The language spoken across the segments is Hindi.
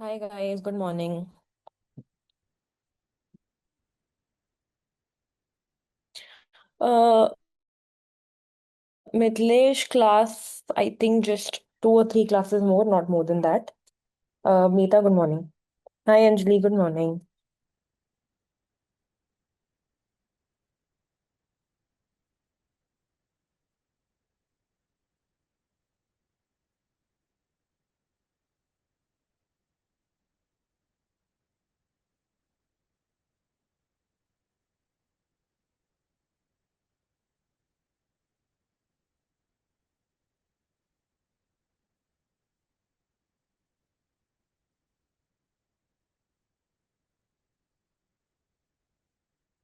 Hi guys, good morning. Uh, Mithilesh class, I think just two or three classes more, not more than that. Meeta, good morning. Hi Anjali, good morning.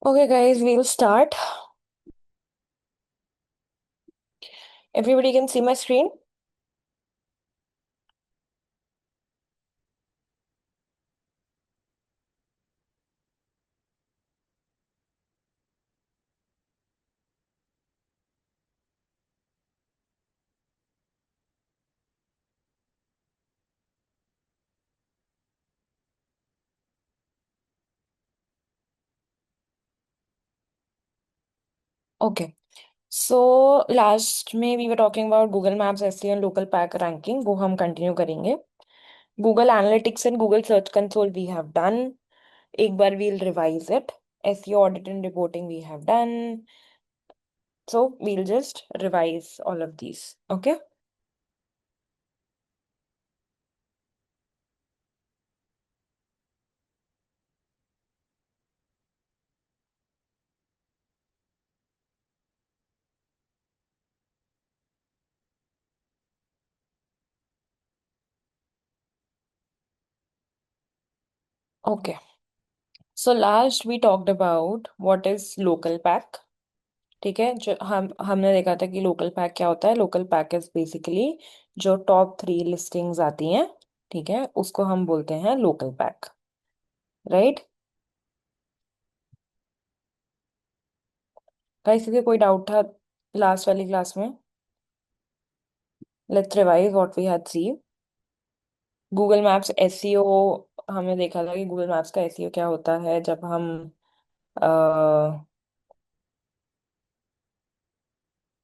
Okay guys, we'll start. Everybody can see my screen? Okay. So last में we were talking about Google Maps SEO and local pack ranking, वो हम कंटिन्यू करेंगे. Google Analytics and Google Search Console we have done. एक बार we'll revise it. SEO audit and reporting we have done. So we'll just revise all of these. Okay. Okay. So last we talked about what is local pack. ठीक है, जो हमने देखा था कि लोकल पैक क्या होता है. लोकल पैक इज बेसिकली जो टॉप थ्री लिस्टिंग्स आती हैं, ठीक है, उसको हम बोलते हैं लोकल पैक. राइट. गाइस, किसी कोई डाउट था लास्ट वाली क्लास में? Let's revise what we had see. Google Maps SEO. हमने देखा था कि गूगल मैप्स का एसईओ क्या होता है. जब हम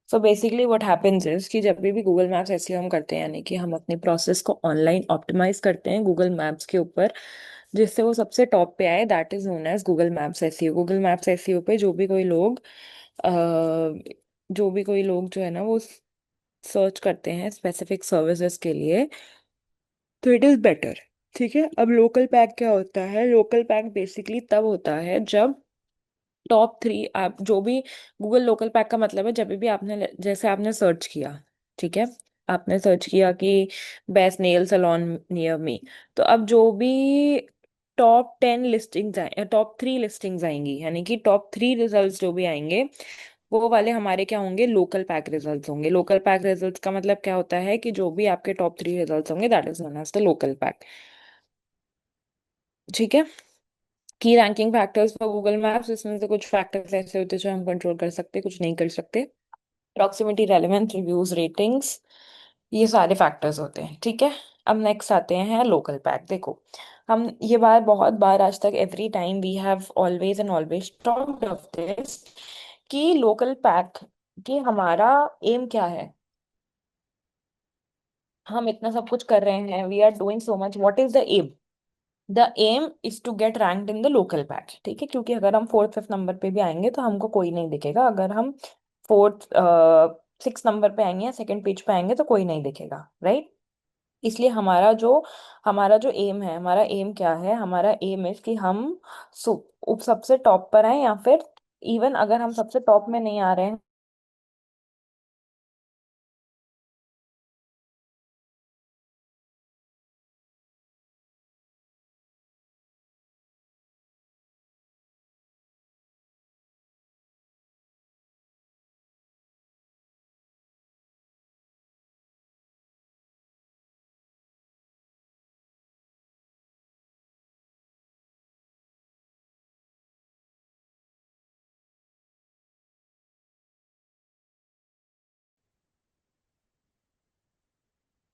so basically what happens is कि जब भी गूगल मैप्स एसईओ हम करते हैं, यानी कि हम अपने प्रोसेस को ऑनलाइन ऑप्टिमाइज करते हैं गूगल मैप्स के ऊपर, जिससे वो सबसे टॉप पे आए, that is known as Google Maps SEO. Google Maps SEO पे जो भी कोई लोग जो है ना, वो सर्च करते हैं स्पेसिफिक सर्विसेज के लिए, तो इट इज बेटर. ठीक है. अब लोकल पैक क्या होता है? लोकल पैक बेसिकली तब होता है जब टॉप थ्री आप जो भी, गूगल लोकल पैक का मतलब है जब भी आपने, जैसे आपने सर्च किया, ठीक है, आपने सर्च किया कि best nail salon near me, तो अब जो भी टॉप 10 लिस्टिंग्स आए, टॉप थ्री लिस्टिंग्स आएंगी, यानी कि टॉप थ्री रिजल्ट्स जो भी आएंगे, वो वाले हमारे क्या होंगे? लोकल पैक रिजल्ट्स होंगे. लोकल पैक रिजल्ट्स का मतलब क्या होता है कि जो भी आपके टॉप थ्री रिजल्ट्स होंगे, that is known as the local pack. ठीक है. Key ranking factors for Google Maps, इसमें से कुछ फैक्टर्स ऐसे होते हैं जो हम कंट्रोल कर सकते हैं, कुछ नहीं कर सकते. प्रॉक्सिमिटी, रेलेवेंस, रिव्यूज, रेटिंग्स, ये सारे फैक्टर्स होते हैं. ठीक है. अब नेक्स्ट आते हैं लोकल पैक. देखो, हम ये बात बहुत बार आज तक, every time we have always and always talked of this, कि लोकल पैक कि हमारा एम क्या है. हम इतना सब कुछ कर रहे हैं, we are doing so much, what is the aim? The aim is to get ranked in the local pack. ठीक है, क्योंकि अगर हम फोर्थ फिफ्थ नंबर पे भी आएंगे तो हमको कोई नहीं दिखेगा. अगर हम फोर्थ सिक्स नंबर पे आएंगे या सेकंड पेज पे आएंगे तो कोई नहीं दिखेगा. राइट. इसलिए हमारा जो एम है, हमारा एम क्या है? हमारा एम इज कि हम सबसे टॉप पर आए, या फिर इवन अगर हम सबसे टॉप में नहीं आ रहे हैं.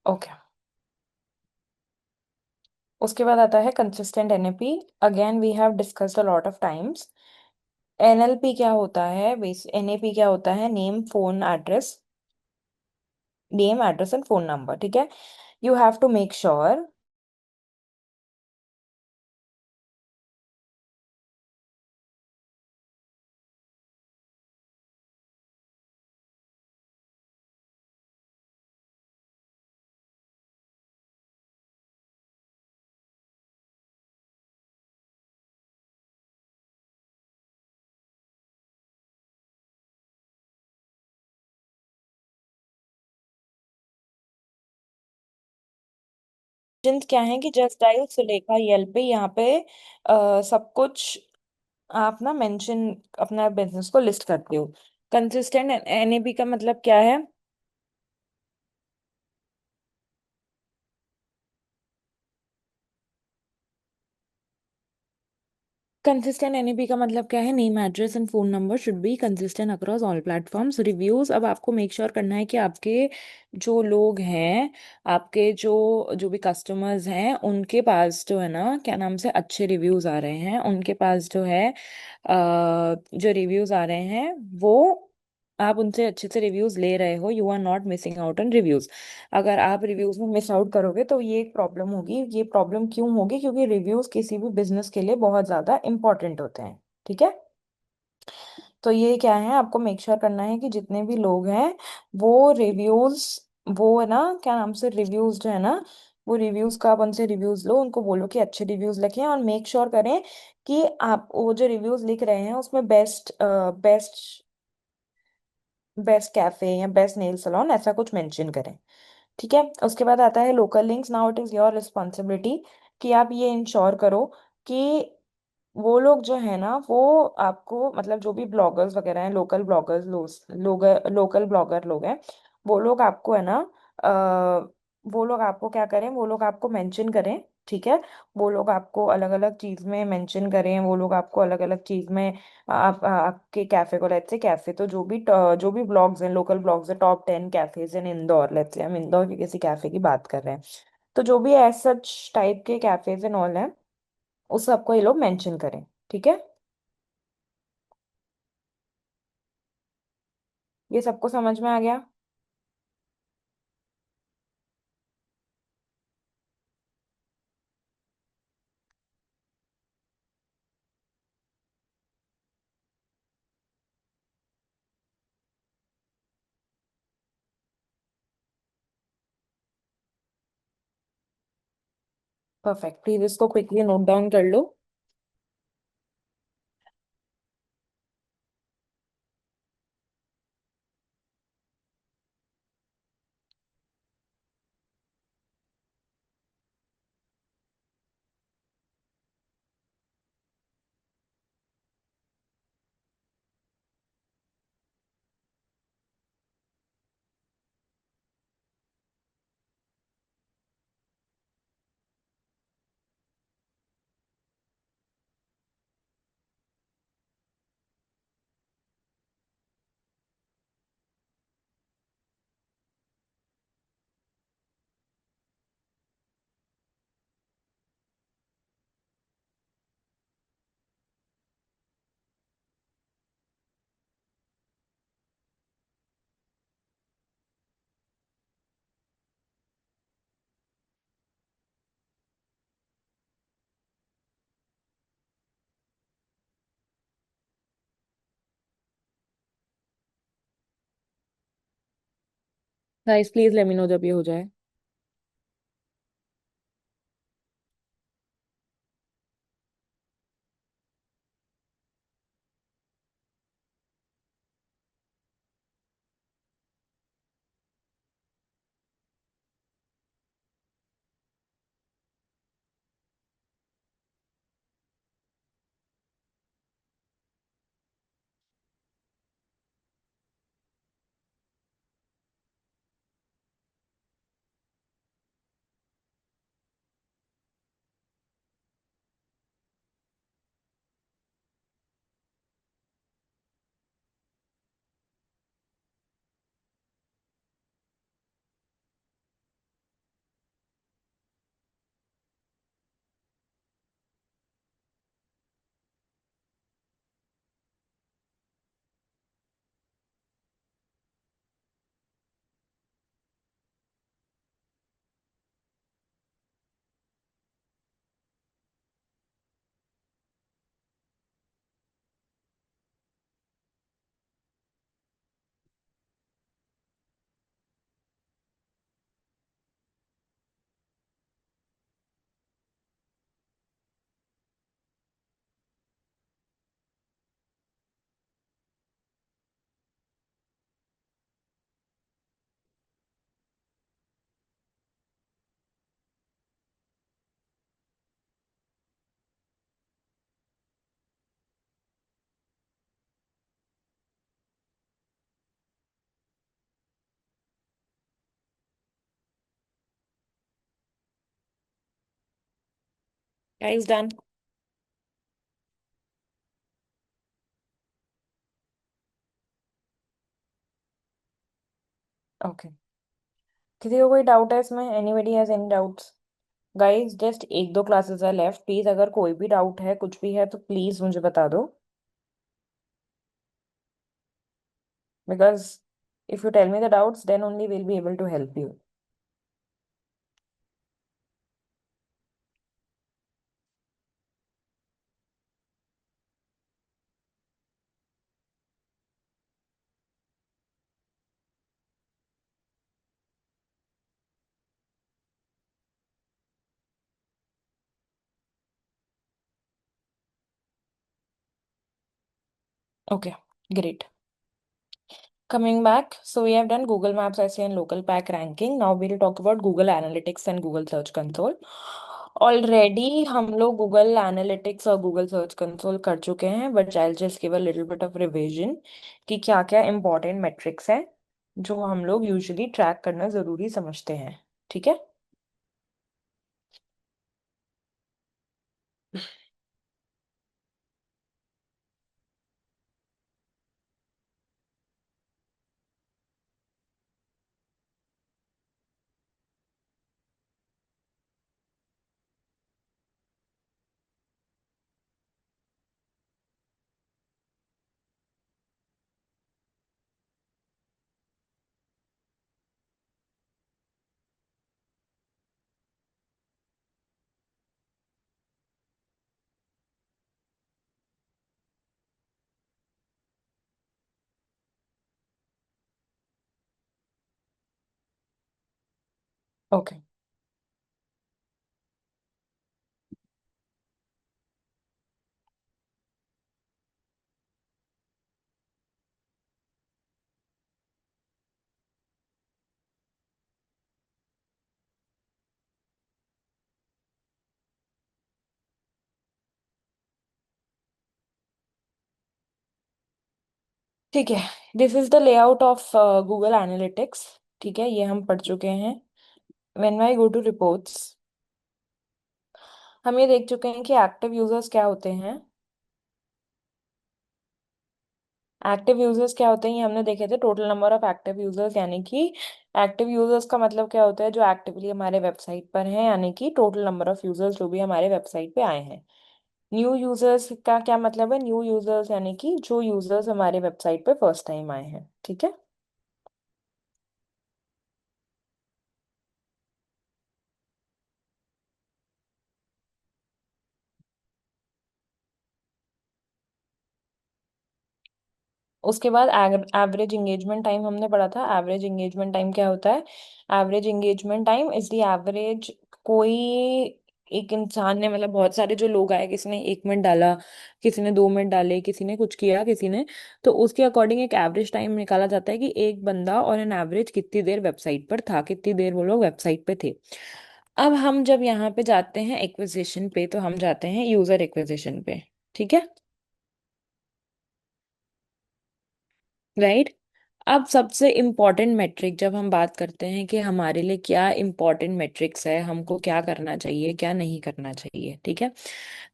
ओके. उसके बाद आता है consistent NAP. Again we have discussed a lot of times. NLP क्या होता है, बेस एनएपी क्या होता है, name address and phone number, ठीक है। You have to make sure. क्या है कि जस्ट डायल सुलेखा येल्प पे यहाँ पे सब कुछ आप ना मेंशन अपना बिजनेस को लिस्ट करते हो। कंसिस्टेंट एनएबी का मतलब क्या है? कंसिस्टेंट एनएपी का मतलब क्या है? Name address and phone number should be consistent across all platforms. Reviews, अब आपको मेक श्योर करना है कि आपके जो लोग हैं, आपके जो जो भी कस्टमर्स हैं, उनके पास जो है ना, क्या नाम से, अच्छे रिव्यूज आ रहे हैं। उनके पास जो है जो रिव्यूज आ रहे हैं वो आप उनसे अच्छे से रिव्यूज ले रहे हो। You are not missing out on reviews. अगर आप रिव्यूज में मिस आउट करोगे तो ये एक प्रॉब्लम होगी। ये प्रॉब्लम क्यों होगी? क्योंकि रिव्यूज किसी भी बिजनेस के लिए बहुत ज्यादा इंपॉर्टेंट होते हैं, ठीक है। तो ये क्या है, आपको मेक श्योर करना है कि जितने भी लोग हैं वो रिव्यूज, वो है ना, क्या नाम से, रिव्यूज जो है ना, वो रिव्यूज का आप उनसे रिव्यूज लो, उनको बोलो कि अच्छे रिव्यूज लिखें, और मेक श्योर करें कि आप वो जो रिव्यूज लिख रहे हैं उसमें बेस्ट बेस्ट कैफे या बेस्ट नेल सलॉन ऐसा कुछ मेंशन करें, ठीक है। उसके बाद आता है local links. Now it is your responsibility कि आप ये इंश्योर करो कि वो लोग जो है ना, वो आपको, मतलब जो भी ब्लॉगर्स वगैरह हैं, लोकल ब्लॉगर्स लोग, लोकल ब्लॉगर लोग हैं, वो लोग आपको है ना, वो लोग आपको क्या करें, वो लोग आपको मेंशन करें, ठीक है। वो लोग आपको अलग अलग चीज में मेंशन करें, वो लोग आपको अलग अलग चीज में आपके कैफे को, लेट्स से कैफे, तो जो भी ब्लॉग्स हैं, लोकल ब्लॉग्स हैं, top 10 cafes in Indore, let's say हम इंदौर के किसी कैफे की बात कर रहे हैं, तो जो भी एज सच टाइप के कैफेज एंड ऑल हैं, उस सबको ये लोग मेंशन करें, ठीक है। ये सबको समझ में आ गया? परफेक्ट, प्लीज इसको क्विकली नोट डाउन कर लो। Guys please let me know जब ये हो जाए। Guys done. ओके, किसी को कोई डाउट है इसमें? Anybody has any doubts? Guys just एक दो क्लासेस है लेफ्ट, प्लीज अगर कोई भी डाउट है, कुछ भी है, तो प्लीज मुझे बता दो, because if you tell me the doubts then only will be able to help you. Okay, great. Coming back, so we have done Google Maps SEO and local pack ranking. Now we'll talk about Google Analytics and Google Search Console. Already हम लोग गूगल एनालिटिक्स और गूगल सर्च कंसोल कर चुके हैं, but I just give a little bit of revision कि क्या क्या इंपॉर्टेंट मेट्रिक्स हैं जो हम लोग यूजुअली ट्रैक करना जरूरी समझते हैं। ठीक है। ओके, ठीक है। This is the layout of Google Analytics. ठीक है, ये हम पढ़ चुके हैं। When I go to reports, हम ये देख चुके हैं कि एक्टिव यूजर्स क्या होते हैं। एक्टिव यूजर्स क्या होते हैं ये हमने देखे थे, total number of active users, यानी कि एक्टिव यूजर्स का मतलब क्या होता है, जो एक्टिवली हमारे वेबसाइट पर हैं, यानी कि टोटल नंबर ऑफ यूजर्स जो भी हमारे वेबसाइट पे आए हैं। न्यू यूजर्स का क्या मतलब है? न्यू यूजर्स यानी कि जो यूजर्स हमारे वेबसाइट पे फर्स्ट टाइम आए हैं। ठीक है। उसके बाद एवरेज एंगेजमेंट टाइम हमने पढ़ा था। एवरेज एंगेजमेंट टाइम क्या होता है? Average engagement time is the average, कोई एक इंसान ने, मतलब बहुत सारे जो लोग आए, किसी ने 1 मिनट डाला, किसी ने 2 मिनट डाले, किसी ने कुछ किया, किसी ने, तो उसके अकॉर्डिंग एक एवरेज टाइम निकाला जाता है कि एक बंदा और एन एवरेज कितनी देर वेबसाइट पर था, कितनी देर वो लोग वेबसाइट पे थे। अब हम जब यहाँ पे जाते हैं एक्विजिशन पे, तो हम जाते हैं यूजर एक्विजिशन पे। ठीक है, राइट। अब सबसे इम्पॉर्टेंट मेट्रिक, जब हम बात करते हैं कि हमारे लिए क्या इम्पॉर्टेंट मेट्रिक्स है, हमको क्या करना चाहिए, क्या नहीं करना चाहिए, ठीक है।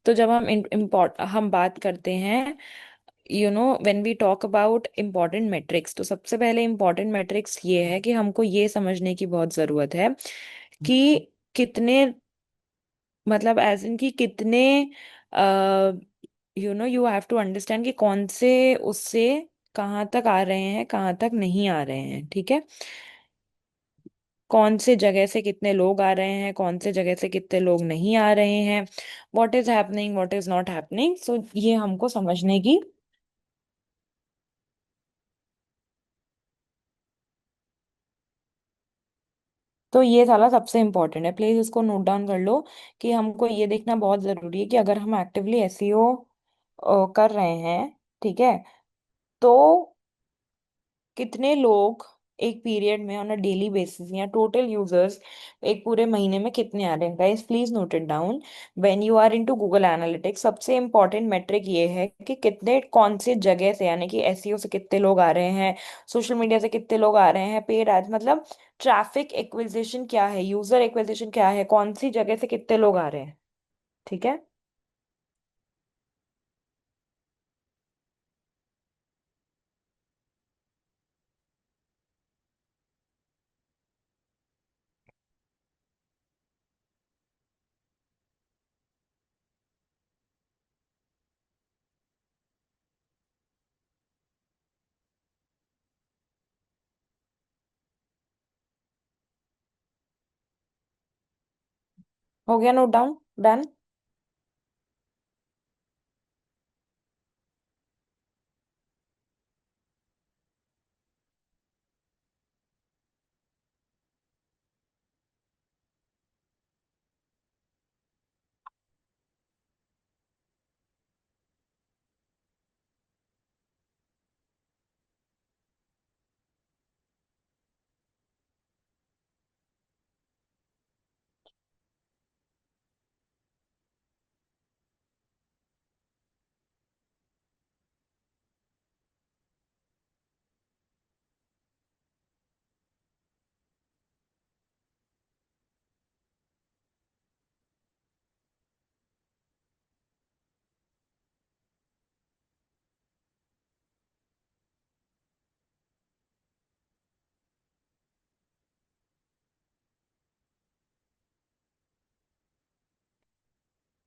तो जब हम इम्पोर्ट हम बात करते हैं, when we talk about important metrics, तो सबसे पहले इम्पॉर्टेंट मेट्रिक्स ये है कि हमको ये समझने की बहुत ज़रूरत है कि कितने, मतलब एज इन की कितने, यू हैव टू अंडरस्टैंड कि कौन से उससे कहाँ तक आ रहे हैं, कहाँ तक नहीं आ रहे हैं। ठीक है, कौन से जगह से कितने लोग आ रहे हैं, कौन से जगह से कितने लोग नहीं आ रहे हैं, what is happening, what is not happening, so ये हमको समझने की। तो ये साला सबसे इम्पोर्टेंट है, प्लीज इसको नोट डाउन कर लो कि हमको ये देखना बहुत जरूरी है कि अगर हम एक्टिवली एसईओ कर रहे हैं, ठीक है, तो कितने लोग एक पीरियड में ऑन अ डेली बेसिस, या टोटल यूजर्स एक पूरे महीने में कितने आ रहे हैं। Guys please note it down. When you are into Google Analytics, सबसे इंपॉर्टेंट मेट्रिक ये है कि कितने, कौन से जगह से, यानी कि एसईओ से कितने लोग आ रहे हैं, सोशल मीडिया से कितने लोग आ रहे हैं, पेड एड्स, मतलब ट्रैफिक एक्विजिशन क्या है, यूजर एक्विजिशन क्या है, कौन सी जगह से कितने लोग आ रहे हैं। ठीक है। हो गया note down, done.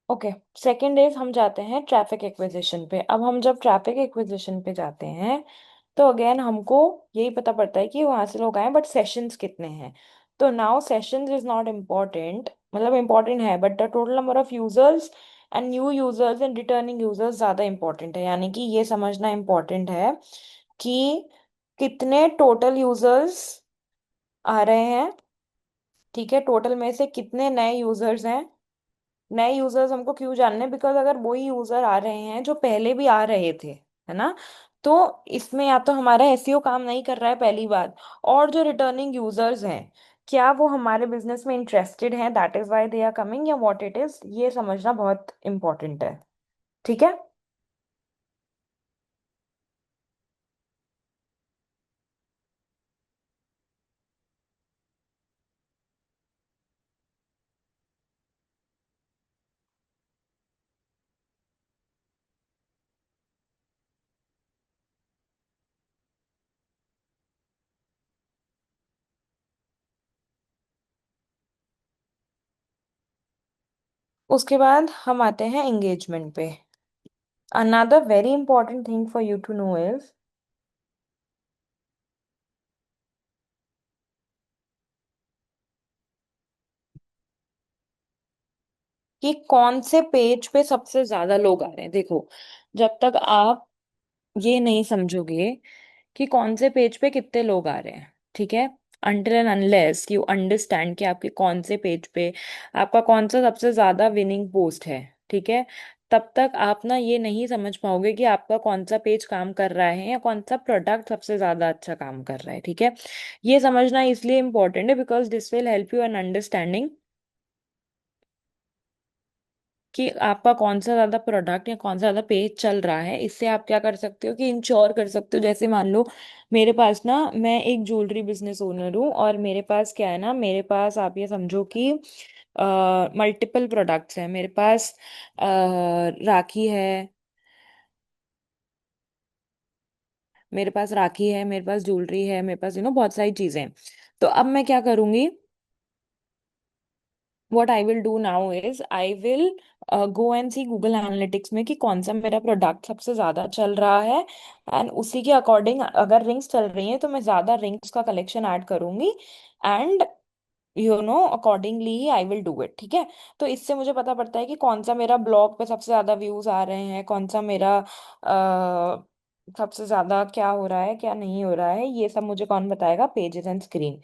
Okay, second is हम जाते हैं ट्रैफिक एक्विजिशन पे। अब हम जब ट्रैफिक एक्विजिशन पे जाते हैं तो अगेन हमको यही पता पड़ता है कि वहां से लोग आए बट सेशंस कितने हैं। तो now sessions is not important, मतलब इम्पोर्टेंट है but the total number of users and new users and returning users ज्यादा इंपॉर्टेंट है। यानी कि ये समझना इम्पोर्टेंट है कि कितने टोटल यूजर्स आ रहे हैं, ठीक है, टोटल में से कितने नए यूजर्स हैं। नए यूजर्स हमको क्यों जानने, बिकॉज अगर वही यूजर आ रहे हैं जो पहले भी आ रहे थे, है ना, तो इसमें या तो हमारा एसईओ काम नहीं कर रहा है पहली बात, और जो रिटर्निंग यूजर्स हैं क्या वो हमारे बिजनेस में इंटरेस्टेड हैं, that is why they are coming, या व्हाट इट इज, ये समझना बहुत इंपॉर्टेंट है। ठीक है। उसके बाद हम आते हैं एंगेजमेंट पे। Another very important thing for you to know is कि कौन से पेज पे सबसे ज्यादा लोग आ रहे हैं। देखो, जब तक आप ये नहीं समझोगे कि कौन से पेज पे कितने लोग आ रहे हैं, ठीक है, until and unless you understand कि आपके कौन से पेज पे आपका कौन सा सबसे ज्यादा विनिंग पोस्ट है, ठीक है, तब तक आप ना ये नहीं समझ पाओगे कि आपका कौन सा पेज काम कर रहा है या कौन सा प्रोडक्ट सबसे ज्यादा अच्छा काम कर रहा है। ठीक है, ये समझना इसलिए इम्पोर्टेंट है because this will help you in understanding कि आपका कौन सा ज्यादा प्रोडक्ट या कौन सा ज्यादा पेज चल रहा है। इससे आप क्या कर सकते हो कि इंश्योर कर सकते हो, जैसे मान लो मेरे पास ना, मैं एक ज्वेलरी बिजनेस ओनर हूँ और मेरे पास क्या है ना, मेरे पास आप ये समझो कि मल्टीपल प्रोडक्ट्स हैं मेरे पास। राखी है, मेरे पास राखी है, मेरे पास ज्वेलरी है, मेरे पास बहुत सारी चीजें हैं। तो अब मैं क्या करूंगी, what I will do now is I will go and see Google analytics में कि कौन सा मेरा प्रोडक्ट सबसे ज्यादा चल रहा है, एंड उसी के अकॉर्डिंग अगर रिंग्स चल रही हैं तो मैं ज्यादा रिंग्स का कलेक्शन ऐड करूंगी, and accordingly I will do it. ठीक है, तो इससे मुझे पता पड़ता है कि कौन सा मेरा ब्लॉग पे सबसे ज्यादा व्यूज आ रहे हैं, कौन सा मेरा सबसे ज्यादा क्या हो रहा है क्या नहीं हो रहा है, ये सब मुझे कौन बताएगा, pages and screen.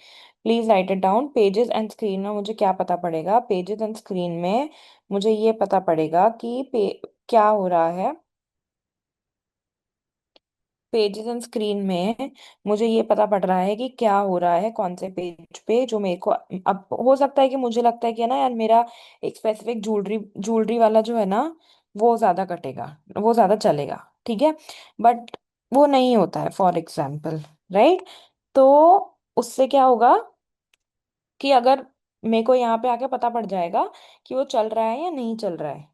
Please right it down, pages and screen में मुझे क्या पता पड़ेगा, पेजेस एंड स्क्रीन में मुझे ये पता पड़ेगा कि क्या हो रहा है, पेजेस एंड स्क्रीन में मुझे ये पता पड़ रहा है कि क्या हो रहा है कौन से पेज पे, जो मेरे को अब हो सकता है कि मुझे लगता है कि है ना यार, मेरा एक स्पेसिफिक ज्वेलरी ज्वेलरी वाला जो है ना वो ज्यादा कटेगा, वो ज्यादा चलेगा, ठीक है, बट वो नहीं होता है फॉर एग्जाम्पल, राइट। तो उससे क्या होगा कि अगर मेरे को यहाँ पे आके पता पड़ जाएगा कि वो चल रहा है या नहीं चल रहा है।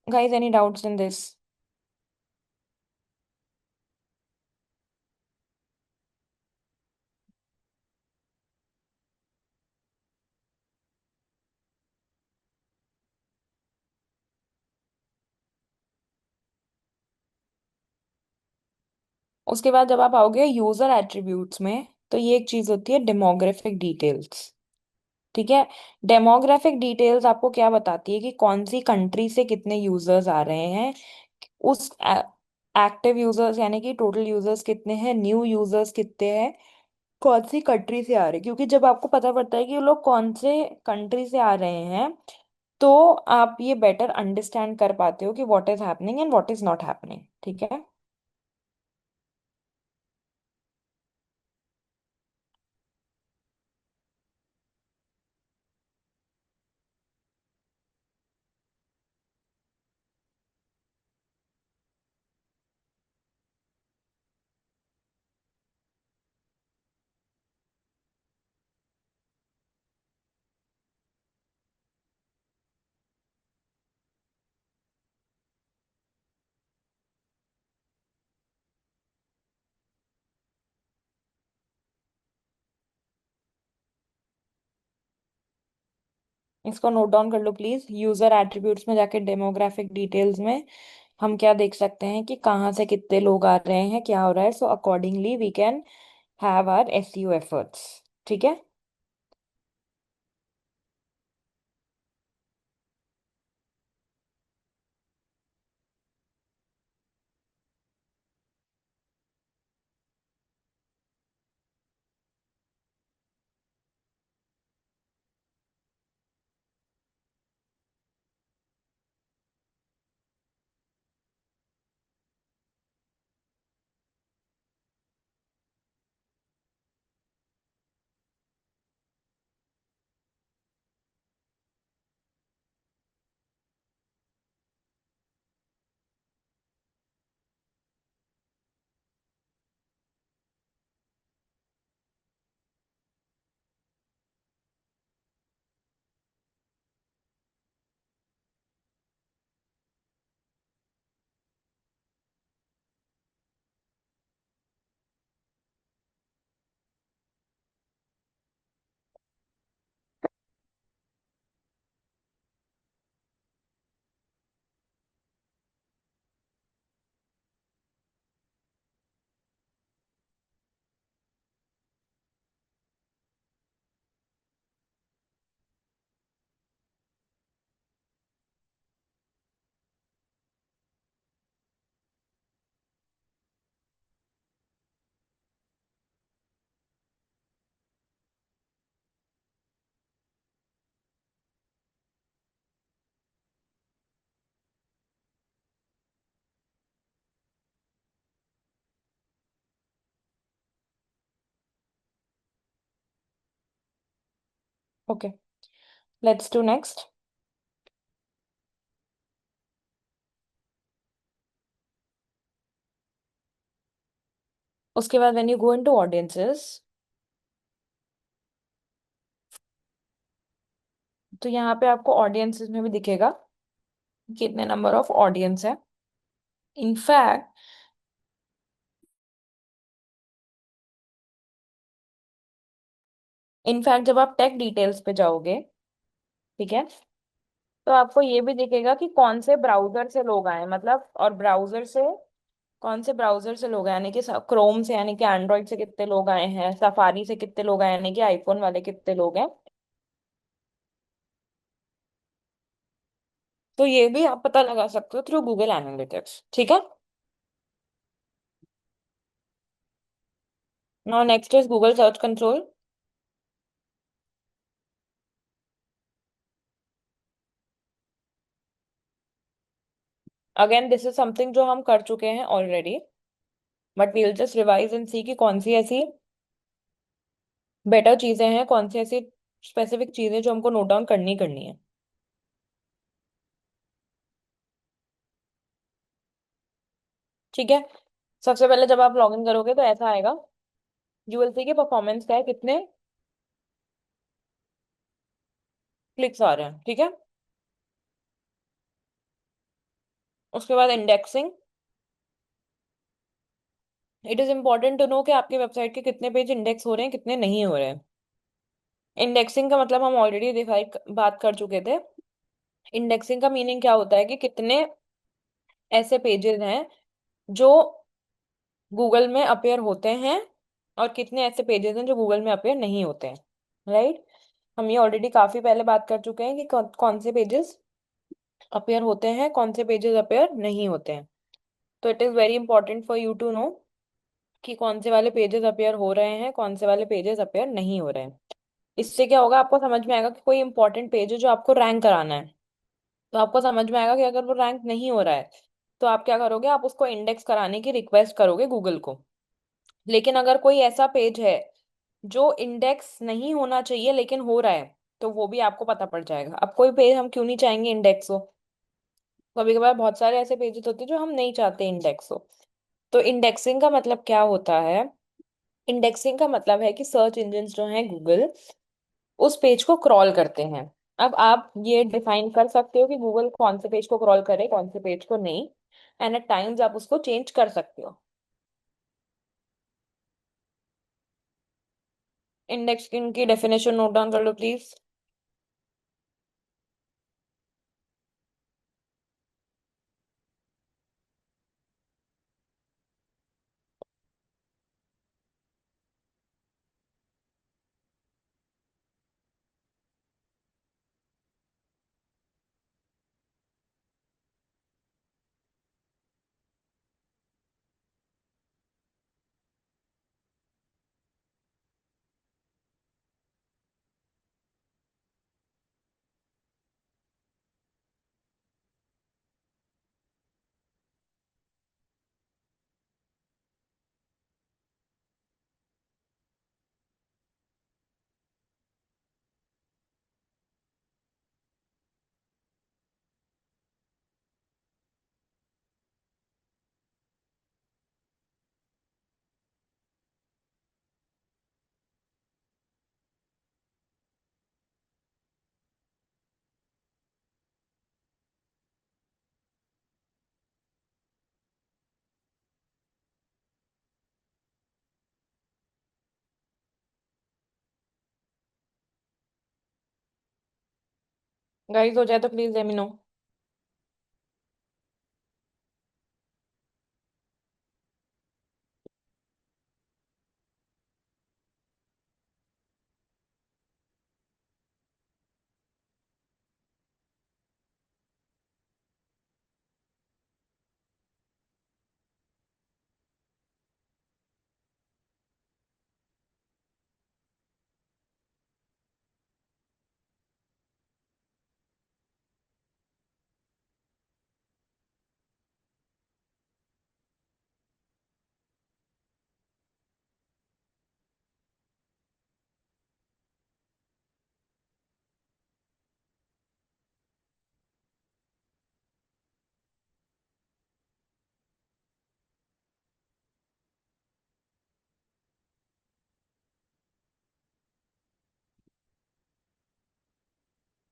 Guys, any doubts in this? उसके बाद जब आप आओगे यूजर एट्रीब्यूट्स में, तो ये एक चीज होती है डेमोग्राफिक डिटेल्स। ठीक है। डेमोग्राफिक डिटेल्स आपको क्या बताती है कि कौन सी कंट्री से कितने यूजर्स आ रहे हैं, उस एक्टिव यूजर्स यानी कि टोटल यूजर्स कितने हैं, न्यू यूजर्स कितने हैं, कौन सी कंट्री से आ रहे हैं। क्योंकि जब आपको पता पड़ता है कि वो लोग कौन से कंट्री से आ रहे हैं, तो आप ये बेटर अंडरस्टैंड कर पाते हो कि what is happening and what is not happening. ठीक है। इसको नोट डाउन कर लो प्लीज। यूजर एट्रीब्यूट्स में जाके डेमोग्राफिक डिटेल्स में हम क्या देख सकते हैं कि कहाँ से कितने लोग आ रहे हैं, क्या हो रहा है। So accordingly we can have our SEO efforts. ठीक है। Okay, let's do next. उसके बाद when you go into audiences, तो यहाँ पे आपको ऑडियंसेस में भी दिखेगा कितने नंबर ऑफ ऑडियंस है। इनफैक्ट इनफैक्ट जब आप टेक डिटेल्स पे जाओगे, ठीक है, तो आपको ये भी दिखेगा कि कौन से ब्राउजर से लोग आए, मतलब, और ब्राउजर से कौन से ब्राउजर से लोग आए, यानी कि क्रोम से, यानी कि एंड्रॉइड से कितने लोग आए हैं, सफारी से कितने लोग आए, यानी कि आईफोन वाले कितने लोग हैं। तो ये भी आप पता लगा सकते हो थ्रू गूगल एनालिटिक्स। ठीक है। Now next is Google Search Console. Again this is something जो हम कर चुके हैं already, but we'll just revise and see कि कौन सी ऐसी बेटर चीजें हैं, कौन सी ऐसी स्पेसिफिक चीजें जो हमको नोट डाउन करनी करनी है। ठीक है। सबसे पहले जब आप लॉगिन करोगे तो ऐसा आएगा, यू विल सी के परफॉर्मेंस का है, कितने क्लिक्स आ रहे हैं, ठीक है। उसके बाद indexing. It is important to know कि आपके वेबसाइट के कितने पेज इंडेक्स हो रहे हैं, कितने नहीं हो रहे हैं। इंडेक्सिंग का मतलब हम ऑलरेडी डिफाइन बात कर चुके थे। इंडेक्सिंग का मीनिंग क्या होता है कि कितने ऐसे पेजेस हैं जो गूगल में अपेयर होते हैं, और कितने ऐसे पेजेस हैं जो गूगल में अपेयर नहीं होते हैं। राइट। हम ये ऑलरेडी काफी पहले बात कर चुके हैं कि कौन से पेजेस अपेयर होते हैं, कौन से पेजेस अपेयर नहीं होते हैं। तो it is very important for you to know कि कौन से वाले पेजेस अपेयर हो रहे हैं, कौन से वाले पेजेस अपेयर नहीं हो रहे हैं। इससे क्या होगा, आपको समझ में आएगा कि कोई इंपॉर्टेंट पेज है जो आपको रैंक कराना है। तो आपको समझ में आएगा कि अगर वो रैंक नहीं हो रहा है तो आप क्या करोगे, आप उसको इंडेक्स कराने की रिक्वेस्ट करोगे गूगल को। लेकिन अगर कोई ऐसा पेज है जो इंडेक्स नहीं होना चाहिए लेकिन हो रहा है, तो वो भी आपको पता पड़ जाएगा। अब कोई पेज हम क्यों नहीं चाहेंगे इंडेक्स हो, कभी कभार बहुत सारे ऐसे पेजेस होते हैं जो हम नहीं चाहते इंडेक्स हो। तो इंडेक्सिंग का मतलब क्या होता है, इंडेक्सिंग का मतलब है कि सर्च इंजिन जो है गूगल उस पेज को क्रॉल करते हैं। अब आप ये डिफाइन कर सकते हो कि गूगल कौन से पेज को क्रॉल करे, कौन से पेज को नहीं। एंड एट टाइम्स आप उसको चेंज कर सकते हो। इंडेक्सिंग की डेफिनेशन नोट डाउन कर लो प्लीज। गाइस हो जाए तो please let me no.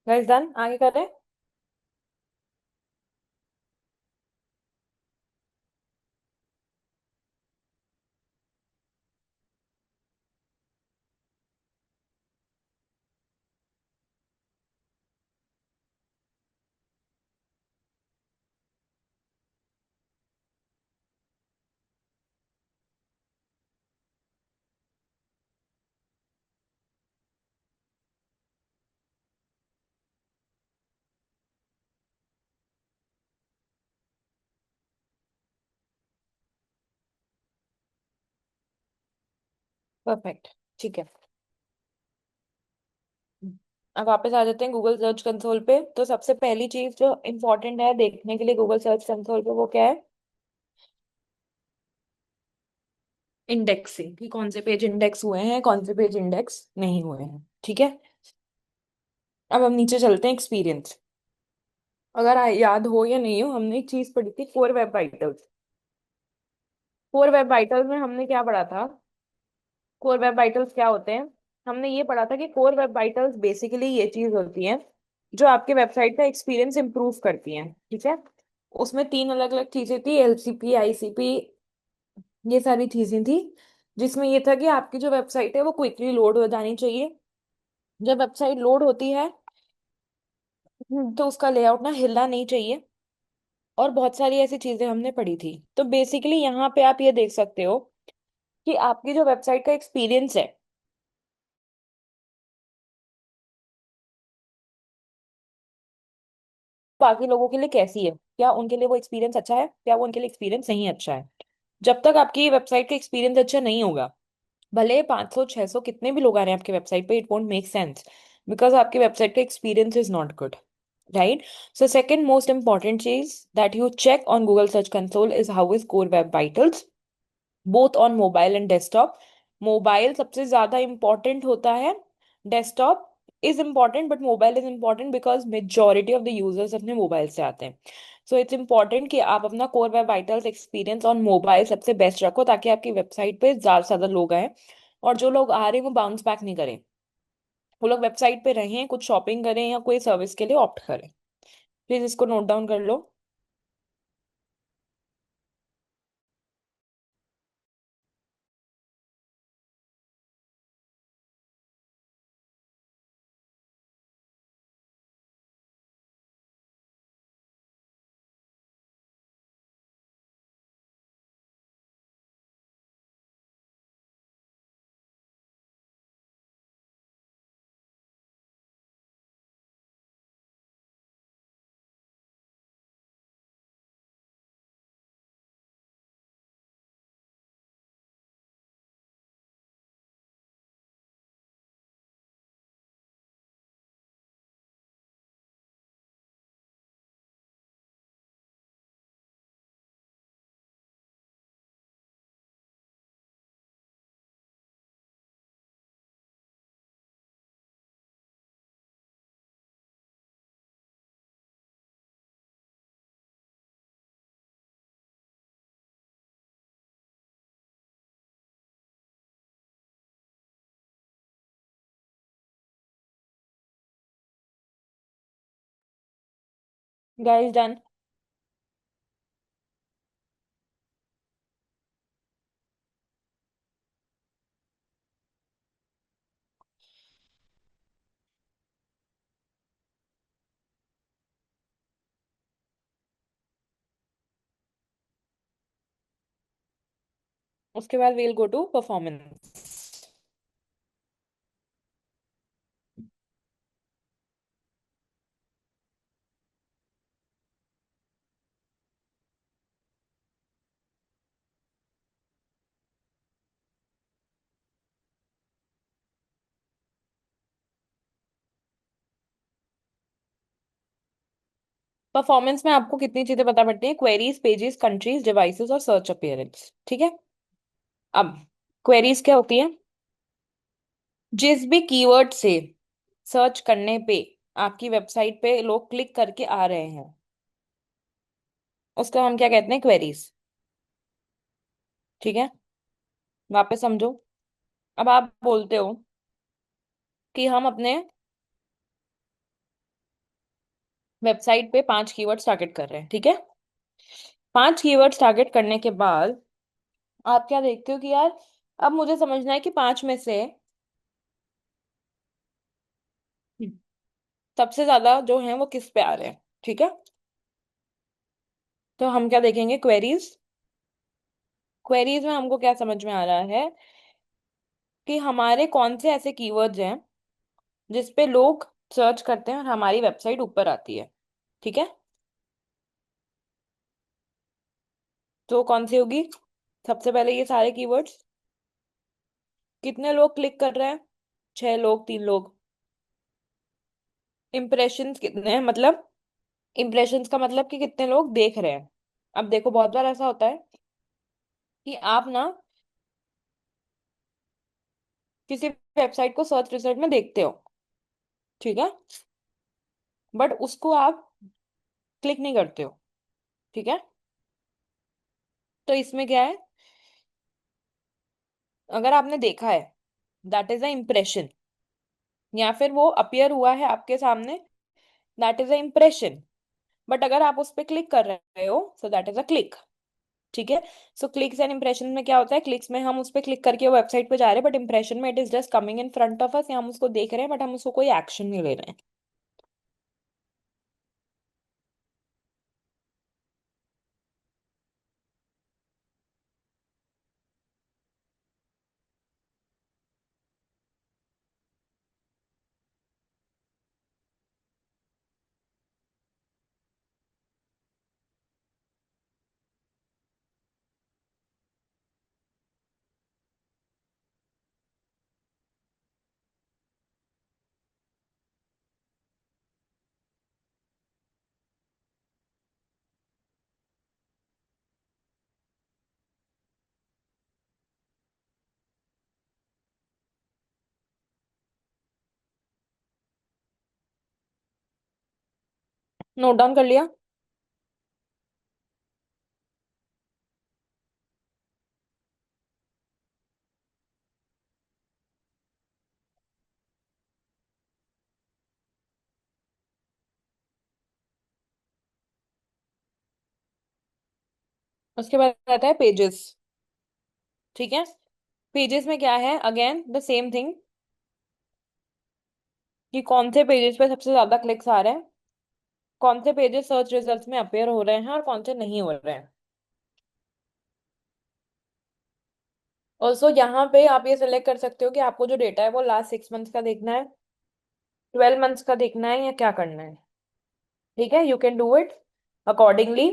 Guys done, आगे करें। परफेक्ट। ठीक है। अब वापस आ जाते हैं गूगल सर्च कंसोल पे। तो सबसे पहली चीज जो इम्पोर्टेंट है देखने के लिए गूगल सर्च कंसोल पे, वो क्या है, इंडेक्सिंग, कि कौन से पेज इंडेक्स हुए हैं, कौन से पेज इंडेक्स नहीं हुए हैं। ठीक है। अब हम नीचे चलते हैं, एक्सपीरियंस। अगर याद हो या नहीं हो, हमने एक चीज पढ़ी थी, core web vitals. Core web vitals में हमने क्या पढ़ा था? कोर वेब वाइटल्स क्या होते हैं? हमने ये पढ़ा था कि कोर वेब वाइटल्स बेसिकली ये चीज होती है जो आपके वेबसाइट का एक्सपीरियंस इंप्रूव करती हैं, ठीक है। उसमें तीन अलग अलग चीजें थी, एलसीपी, आईसीपी, ये सारी चीजें थी। जिसमें ये था कि आपकी जो वेबसाइट है वो क्विकली लोड हो जानी चाहिए। जब वेबसाइट लोड होती है तो उसका लेआउट ना हिलना नहीं चाहिए। और बहुत सारी ऐसी चीजें हमने पढ़ी थी। तो बेसिकली यहाँ पे आप ये देख सकते हो कि आपकी जो वेबसाइट का एक्सपीरियंस है बाकी लोगों के लिए कैसी है, क्या उनके लिए वो एक्सपीरियंस अच्छा है, क्या वो उनके लिए एक्सपीरियंस नहीं अच्छा है। जब तक आपकी वेबसाइट का एक्सपीरियंस अच्छा नहीं होगा, भले 500 600 कितने भी लोग आ रहे हैं आपके वेबसाइट पे, it won't make sense, because आपकी वेबसाइट का experience is not good, right. So second most important चीज that you check on Google Search Console is how is core web vitals, both on mobile and desktop. Mobile सबसे ज्यादा इंपॉर्टेंट होता है, desktop is important, but mobile is important because majority of the users अपने मोबाइल से आते हैं। सो इट्स इम्पॉर्टेंट कि आप अपना core web vitals experience on mobile सबसे बेस्ट रखो, ताकि आपकी वेबसाइट पे ज्यादा से ज्यादा लोग आए, और जो लोग आ रहे हैं वो बाउंस बैक नहीं करें, वो लोग वेबसाइट पे रहें, कुछ शॉपिंग करें या कोई सर्विस के लिए ऑप्ट करें। प्लीज इसको नोट डाउन कर लो। Guys done. उसके बाद we'll go to performance. Performance में आपको कितनी चीजें पता पड़ती है? क्वेरीज, पेजेस, कंट्रीज, डिवाइसेस और सर्च अपीयरेंस, ठीक है। अब क्वेरीज क्या होती है? जिस भी कीवर्ड से सर्च करने पे आपकी वेबसाइट पे लोग क्लिक करके आ रहे हैं, उसका हम क्या कहते हैं? क्वेरीज, ठीक है। वापस समझो। अब आप बोलते हो कि हम अपने वेबसाइट पे 5 कीवर्ड्स टारगेट कर रहे हैं, ठीक है। 5 कीवर्ड्स टारगेट करने के बाद आप क्या देखते हो कि यार, अब मुझे समझना है कि 5 में से सबसे ज्यादा जो है वो किस पे आ रहे हैं, ठीक है। तो हम क्या देखेंगे? क्वेरीज। क्वेरीज में हमको क्या समझ में आ रहा है कि हमारे कौन से ऐसे कीवर्ड्स हैं जिस पे लोग सर्च करते हैं और हमारी वेबसाइट ऊपर आती है, ठीक है। तो कौन सी होगी? सबसे पहले ये सारे कीवर्ड्स। कितने लोग क्लिक कर रहे हैं? 6 लोग, 3 लोग। इम्प्रेशंस कितने हैं, मतलब इम्प्रेशंस का मतलब कि कितने लोग देख रहे हैं। अब देखो, बहुत बार ऐसा होता है कि आप ना किसी वेबसाइट को सर्च रिजल्ट में देखते हो, ठीक है, बट उसको आप क्लिक नहीं करते हो, ठीक है। तो इसमें क्या है अगर आपने देखा है, दैट इज अ इम्प्रेशन। या फिर वो अपीयर हुआ है आपके सामने, that is a impression. But अगर आप उस पर क्लिक कर रहे हो, so that is a click. ठीक है। सो क्लिक्स एंड इंप्रेशन में क्या होता है, क्लिक्स में हम उस पर क्लिक करके वो वेबसाइट पे जा रहे हैं, बट इंप्रेशन में it is just coming in front of us, या हम उसको देख रहे हैं बट हम उसको कोई एक्शन नहीं ले रहे हैं। नोट डाउन कर लिया। उसके बाद आता है पेजेस। ठीक है। पेजेस में क्या है, अगेन द सेम थिंग, कि कौन से पेजेस पे सबसे ज्यादा क्लिक्स आ रहे हैं, कौन से पेजेस सर्च रिजल्ट्स में अपेयर हो रहे हैं और कौन से नहीं हो रहे हैं। ऑल्सो यहाँ पे आप ये सेलेक्ट कर सकते हो कि आपको जो डेटा है वो लास्ट 6 मंथ्स का देखना है, 12 मंथ्स का देखना है, या क्या करना है। ठीक है, you can do it accordingly.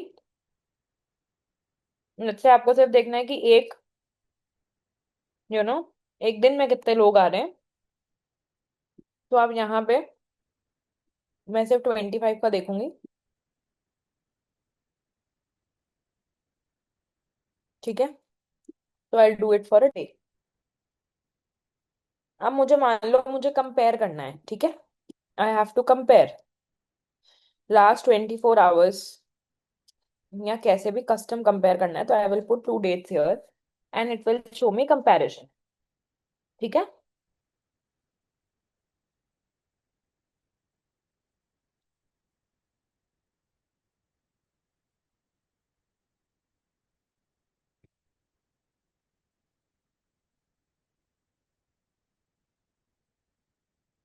जैसे आपको सिर्फ देखना है कि एक, यू नो एक दिन में कितने लोग आ रहे हैं, तो आप यहाँ पे, मैं सिर्फ 25 का देखूंगी। ठीक है। तो I do it for a day. अब मुझे मान लो मुझे कंपेयर करना है, ठीक है। I have to compare last 24 hours, या कैसे भी कस्टम कंपेयर करना है, तो I will put 2 dates here and it will show me comparison. ठीक है।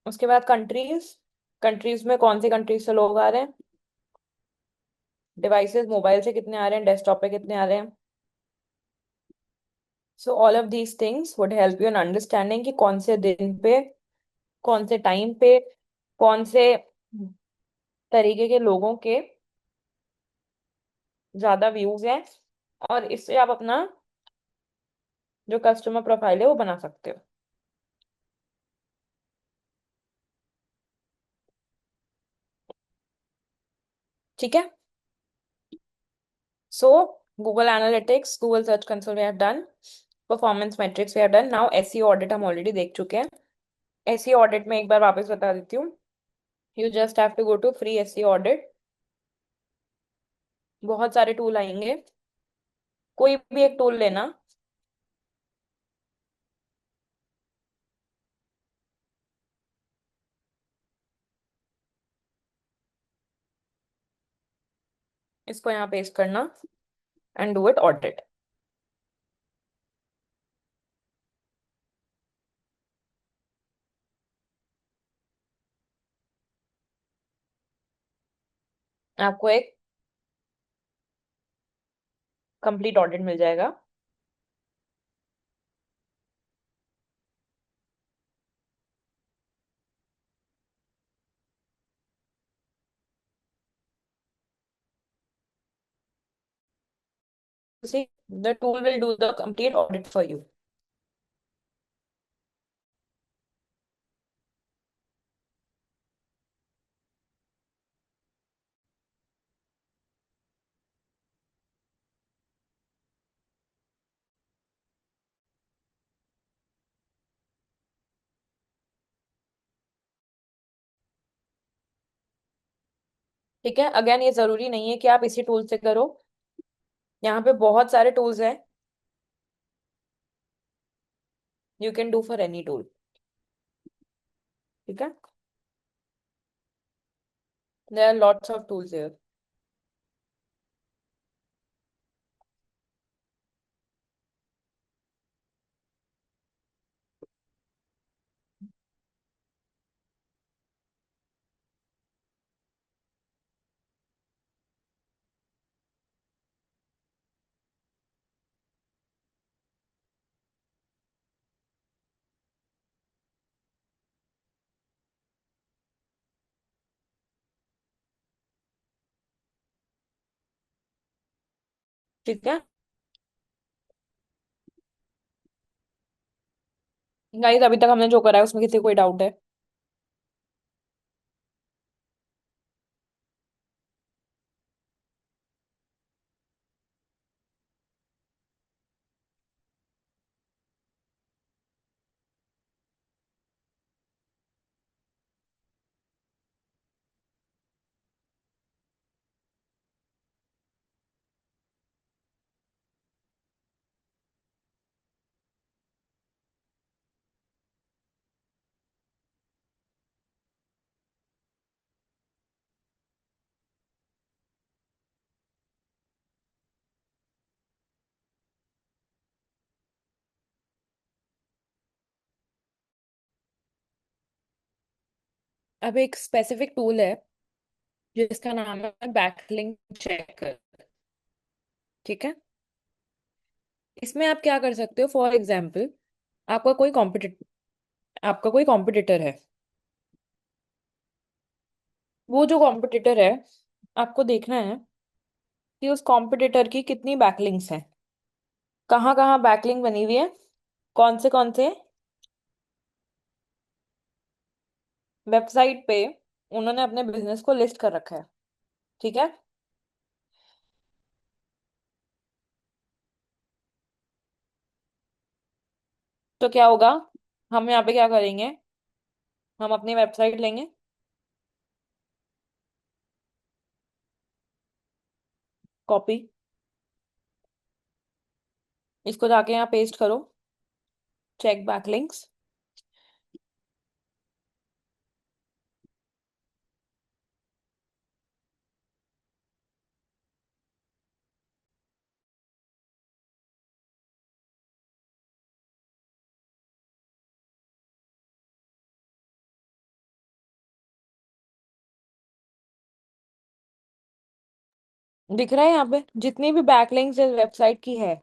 उसके बाद कंट्रीज, कंट्रीज में कौन सी कंट्रीज से लोग आ रहे हैं, डिवाइसेस मोबाइल से कितने आ रहे हैं, डेस्कटॉप पे कितने आ रहे हैं। So all of these things would help you in understanding कि कौन से दिन पे, कौन से टाइम पे, कौन से तरीके के लोगों के ज्यादा व्यूज हैं, और इससे आप अपना जो कस्टमर प्रोफाइल है वो बना सकते हो। ठीक है। So Google Analytics, Google Search Console we have done, performance metrics we have done, now SEO audit हम ऑलरेडी देख चुके हैं। एसईओ ऑडिट में एक बार वापस बता देती हूँ, you just have to go to free SEO audit. बहुत सारे टूल आएंगे, कोई भी एक टूल लेना। इसको यहाँ पेस्ट करना एंड डू इट ऑडिट। आपको एक कंप्लीट ऑडिट मिल जाएगा। See, the tool will do the complete audit for you. ठीक है। अगेन ये जरूरी नहीं है कि आप इसी टूल से करो, यहाँ पे बहुत सारे टूल्स हैं। You can do for any tool. ठीक है, there are lots of tools here. ठीक है गाइस, अभी तक हमने जो करा है उसमें किसी को कोई डाउट है? अब एक स्पेसिफिक टूल है जिसका नाम है बैकलिंक चेकर। ठीक है, इसमें आप क्या कर सकते हो, फॉर एग्जाम्पल आपका कोई कॉम्पिटिटर आपका कोई कॉम्पिटिटर है। वो जो कॉम्पिटिटर है, आपको देखना है कि उस कॉम्पिटिटर की कितनी बैकलिंक्स हैं, कहाँ कहाँ बैकलिंक बनी हुई है, कौन से वेबसाइट पे उन्होंने अपने बिजनेस को लिस्ट कर रखा है। ठीक है, तो क्या होगा, हम यहाँ पे क्या करेंगे, हम अपनी वेबसाइट लेंगे, कॉपी, इसको जाके यहाँ पेस्ट करो, चेक बैकलिंक्स। दिख रहा है यहाँ पे जितनी भी बैकलिंक्स इस वेबसाइट की है,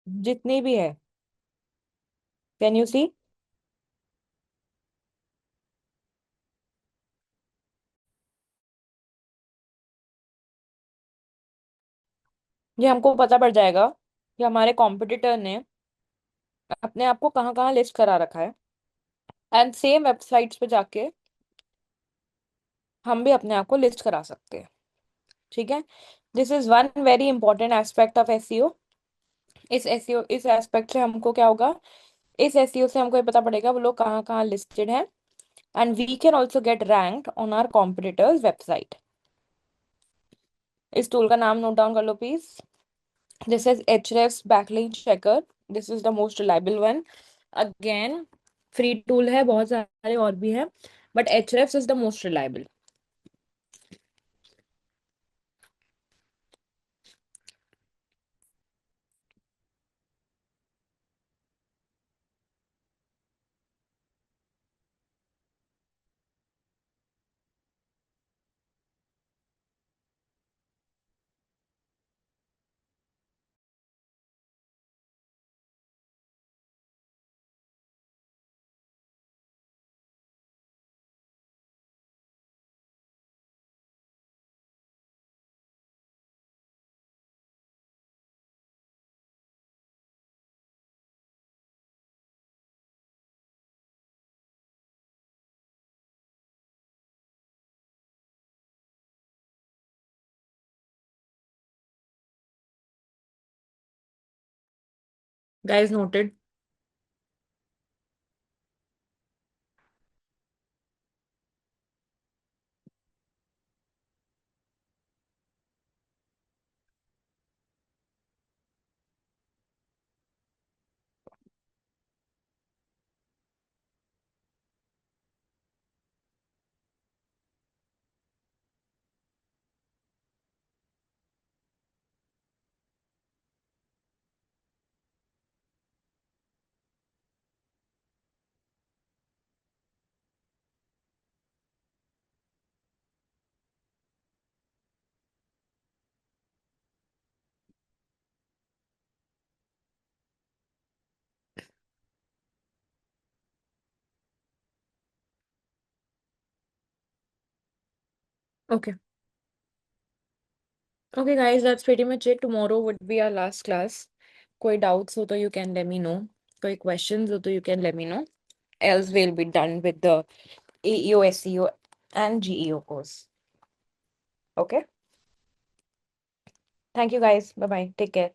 जितनी भी है, कैन यू सी? ये हमको पता पड़ जाएगा कि हमारे कॉम्पिटिटर ने अपने आप को कहाँ कहाँ लिस्ट करा रखा है, एंड सेम वेबसाइट्स पे जाके हम भी अपने आप को लिस्ट करा सकते हैं। ठीक है, this is one very important aspect of SEO. इस एसईओ इस एस्पेक्ट से हमको क्या होगा, इस एसईओ से हमको ये पता पड़ेगा वो लोग कहाँ कहाँ लिस्टेड हैं, and we can also get ranked on our competitors website. इस टूल का नाम नोट डाउन कर लो प्लीज। This is Ahrefs backlink checker. This is the most reliable one. Again, free tool है, बहुत सारे और भी है, but Ahrefs is the most reliable. Guys noted. Okay. Okay, guys, that's pretty much it. Tomorrow would be our last class. कोई doubts हो तो you can let me know. कोई questions हो तो you can let me know. Else we'll be done with the AEO, SEO and GEO course. Okay. Thank you guys. Bye bye. Take care.